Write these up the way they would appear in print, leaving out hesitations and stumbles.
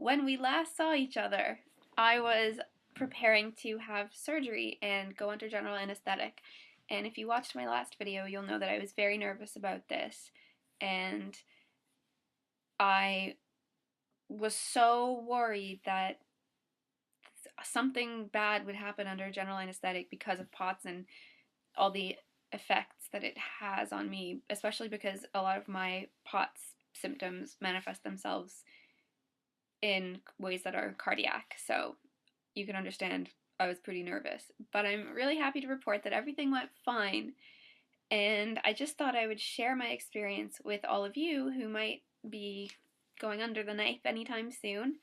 When we last saw each other, I was preparing to have surgery and go under general anesthetic. And if you watched my last video, you'll know that I was very nervous about this. And I was so worried that something bad would happen under general anesthetic because of POTS and all the effects that it has on me, especially because a lot of my POTS symptoms manifest themselves in ways that are cardiac. So you can understand I was pretty nervous. But I'm really happy to report that everything went fine. And I just thought I would share my experience with all of you who might be going under the knife anytime soon,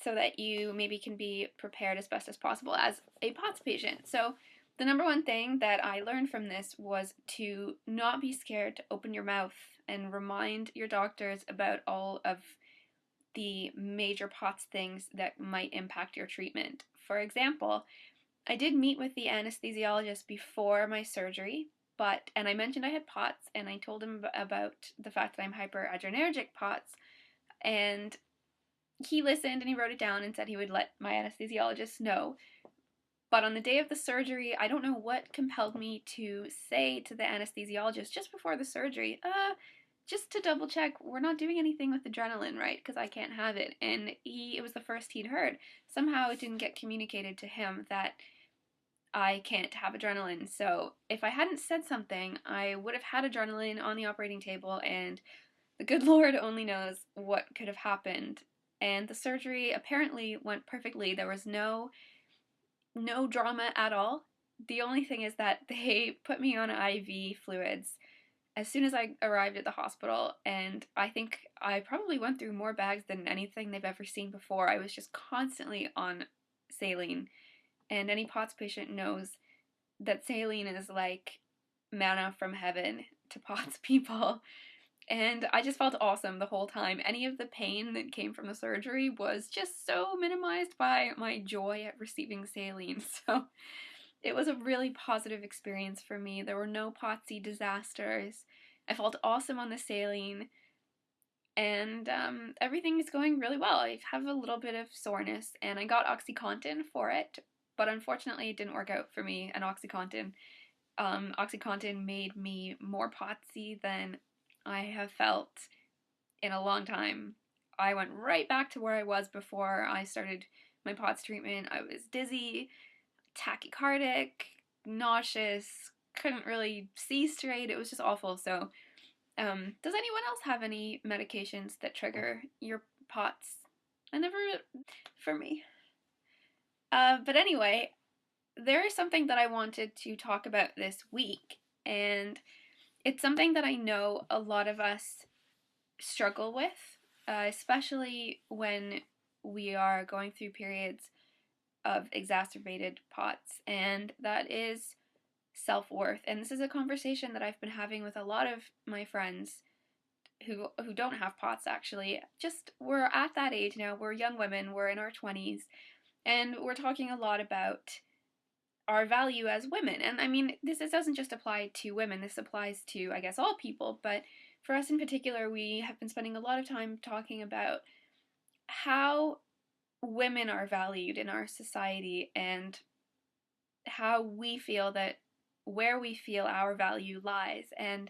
so that you maybe can be prepared as best as possible as a POTS patient. So the number one thing that I learned from this was to not be scared to open your mouth and remind your doctors about all of the major POTS things that might impact your treatment. For example, I did meet with the anesthesiologist before my surgery, and I mentioned I had POTS, and I told him about the fact that I'm hyperadrenergic POTS, and he listened and he wrote it down and said he would let my anesthesiologist know. But on the day of the surgery, I don't know what compelled me to say to the anesthesiologist just before the surgery, just to double check, we're not doing anything with adrenaline, right? Because I can't have it. And it was the first he'd heard. Somehow it didn't get communicated to him that I can't have adrenaline. So if I hadn't said something, I would have had adrenaline on the operating table, and the good Lord only knows what could have happened. And the surgery apparently went perfectly. There was no drama at all. The only thing is that they put me on IV fluids as soon as I arrived at the hospital, and I think I probably went through more bags than anything they've ever seen before. I was just constantly on saline, and any POTS patient knows that saline is like manna from heaven to POTS people. And I just felt awesome the whole time. Any of the pain that came from the surgery was just so minimized by my joy at receiving saline. So it was a really positive experience for me. There were no POTSy disasters. I felt awesome on the saline, and everything is going really well. I have a little bit of soreness, and I got OxyContin for it, but unfortunately it didn't work out for me. And OxyContin made me more POTSy than I have felt in a long time. I went right back to where I was before I started my POTS treatment. I was dizzy, tachycardic, nauseous, couldn't really see straight. It was just awful. So, does anyone else have any medications that trigger your POTS? For me. But anyway, there is something that I wanted to talk about this week, and it's something that I know a lot of us struggle with, especially when we are going through periods of exacerbated POTS, and that is self-worth. And this is a conversation that I've been having with a lot of my friends who don't have POTS, actually. Just, we're at that age now, we're young women, we're in our 20s, and we're talking a lot about our value as women. And I mean, this doesn't just apply to women, this applies to, I guess, all people, but for us in particular, we have been spending a lot of time talking about how women are valued in our society and how we feel that where we feel our value lies. And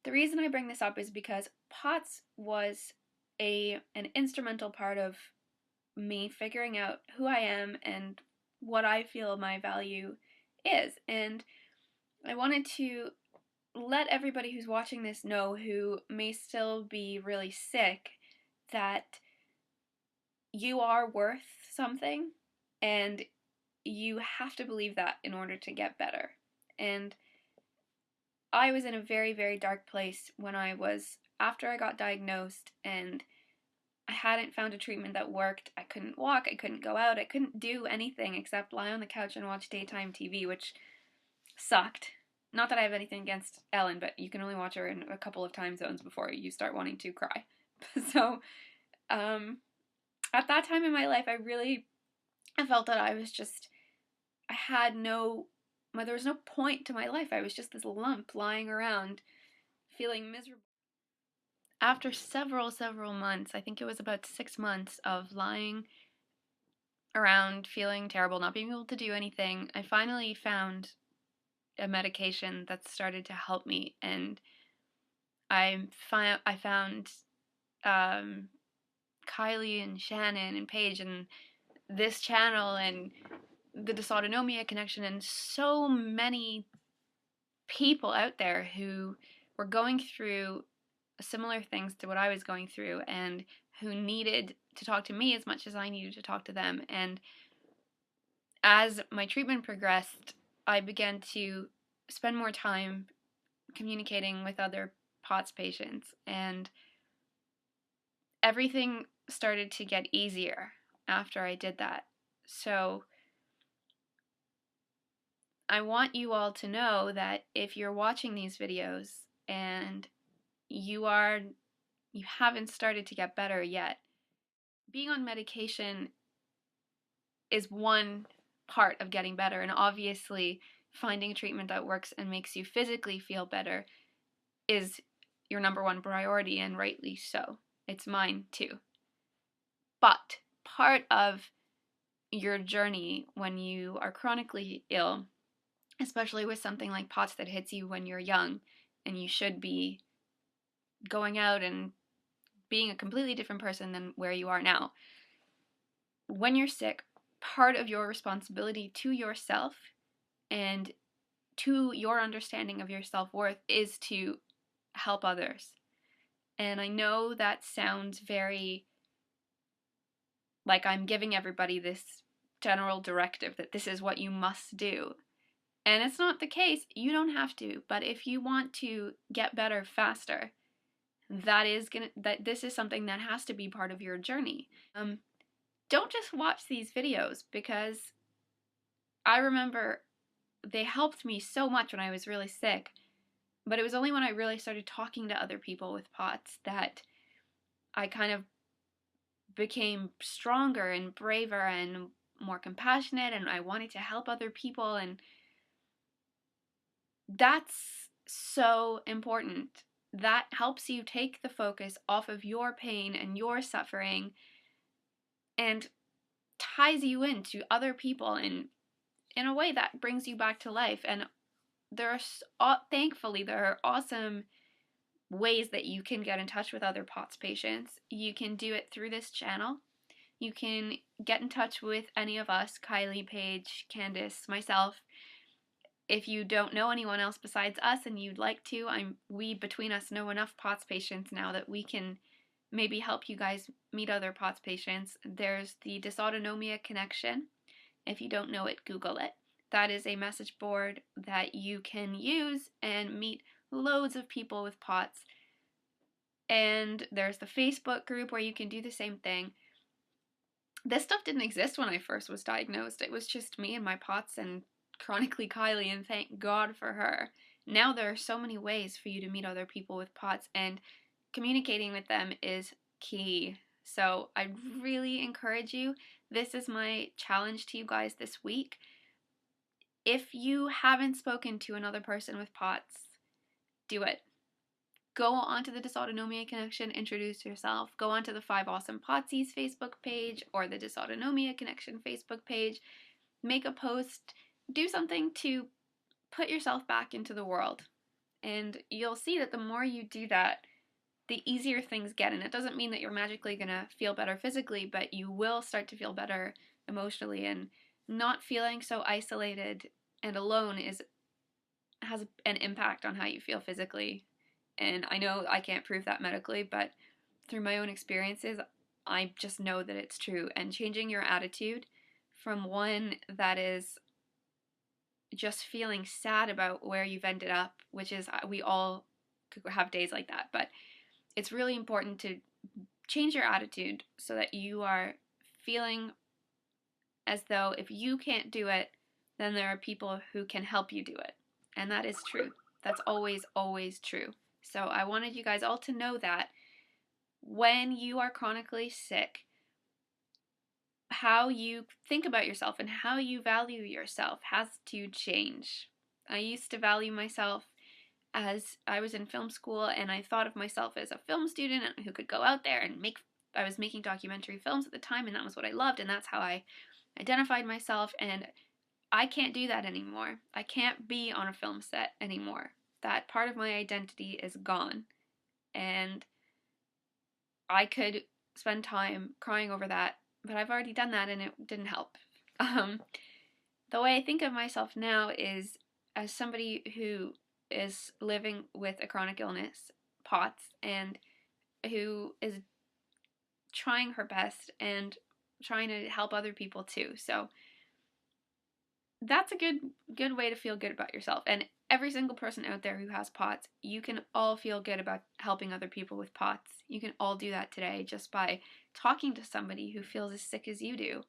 the reason I bring this up is because POTS was an instrumental part of me figuring out who I am and what I feel my value is. And I wanted to let everybody who's watching this know, who may still be really sick, that you are worth something, and you have to believe that in order to get better. And I was in a very, very dark place after I got diagnosed, and I hadn't found a treatment that worked. I couldn't walk, I couldn't go out, I couldn't do anything except lie on the couch and watch daytime TV, which sucked. Not that I have anything against Ellen, but you can only watch her in a couple of time zones before you start wanting to cry. So, at that time in my life, I felt that there was no point to my life. I was just this lump lying around, feeling miserable. after several months, I think it was about 6 months of lying around, feeling terrible, not being able to do anything, I finally found a medication that started to help me, and I found um, Kylie and Shannon and Paige and this channel and the Dysautonomia Connection and so many people out there who were going through similar things to what I was going through and who needed to talk to me as much as I needed to talk to them. And as my treatment progressed, I began to spend more time communicating with other POTS patients, and everything started to get easier after I did that. So I want you all to know that if you're watching these videos and you haven't started to get better yet, being on medication is one part of getting better, and obviously finding a treatment that works and makes you physically feel better is your number one priority, and rightly so. It's mine too. But part of your journey when you are chronically ill, especially with something like POTS that hits you when you're young and you should be going out and being a completely different person than where you are now. When you're sick, part of your responsibility to yourself and to your understanding of your self-worth is to help others. And I know that sounds very like I'm giving everybody this general directive that this is what you must do. And it's not the case. You don't have to. But if you want to get better faster, this is something that has to be part of your journey. Don't just watch these videos, because I remember they helped me so much when I was really sick. But it was only when I really started talking to other people with POTS that I kind of became stronger and braver and more compassionate, and I wanted to help other people, and that's so important. That helps you take the focus off of your pain and your suffering and ties you into other people in a way that brings you back to life. And thankfully there are awesome ways that you can get in touch with other POTS patients. You can do it through this channel. You can get in touch with any of us, Kylie, Paige, Candace, myself. If you don't know anyone else besides us and you'd like to, we between us know enough POTS patients now that we can maybe help you guys meet other POTS patients. There's the Dysautonomia Connection. If you don't know it, Google it. That is a message board that you can use and meet loads of people with POTS. And there's the Facebook group where you can do the same thing. This stuff didn't exist when I first was diagnosed. It was just me and my POTS and chronically Kylie, and thank God for her. Now there are so many ways for you to meet other people with POTS, and communicating with them is key. So I really encourage you. This is my challenge to you guys this week. If you haven't spoken to another person with POTS, do it. Go onto the Dysautonomia Connection, introduce yourself. Go onto the 5 Awesome Potsies Facebook page or the Dysautonomia Connection Facebook page. Make a post. Do something to put yourself back into the world. And you'll see that the more you do that, the easier things get. And it doesn't mean that you're magically going to feel better physically, but you will start to feel better emotionally. And not feeling so isolated and alone has an impact on how you feel physically. And I know I can't prove that medically, but through my own experiences, I just know that it's true. And changing your attitude from one that is just feeling sad about where you've ended up, which is, we all could have days like that, but it's really important to change your attitude so that you are feeling as though if you can't do it, then there are people who can help you do it. And that is true. That's always, always true. So I wanted you guys all to know that when you are chronically sick, how you think about yourself and how you value yourself has to change. I used to value myself as I was in film school, and I thought of myself as a film student who could go out there and I was making documentary films at the time, and that was what I loved, and that's how I identified myself. And I can't do that anymore. I can't be on a film set anymore. That part of my identity is gone. And I could spend time crying over that, but I've already done that and it didn't help. The way I think of myself now is as somebody who is living with a chronic illness, POTS, and who is trying her best and trying to help other people too. So that's a good way to feel good about yourself. And every single person out there who has POTS, you can all feel good about helping other people with POTS. You can all do that today just by talking to somebody who feels as sick as you do.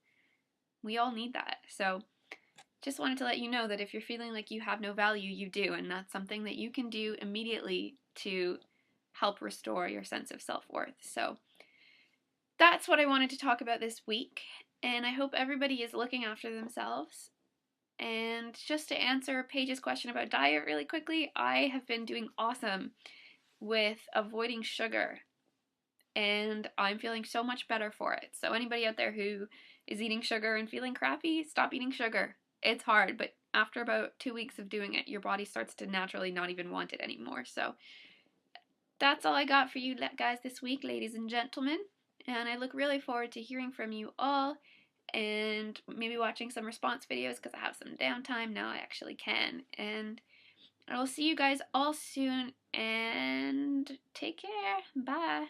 We all need that. So just wanted to let you know that if you're feeling like you have no value, you do, and that's something that you can do immediately to help restore your sense of self-worth. So that's what I wanted to talk about this week, and I hope everybody is looking after themselves. And just to answer Paige's question about diet really quickly, I have been doing awesome with avoiding sugar, and I'm feeling so much better for it. So anybody out there who is eating sugar and feeling crappy, stop eating sugar. It's hard, but after about 2 weeks of doing it, your body starts to naturally not even want it anymore. So that's all I got for you guys this week, ladies and gentlemen. And I look really forward to hearing from you all and maybe watching some response videos because I have some downtime now. I actually can. And I will see you guys all soon, and take care. Bye.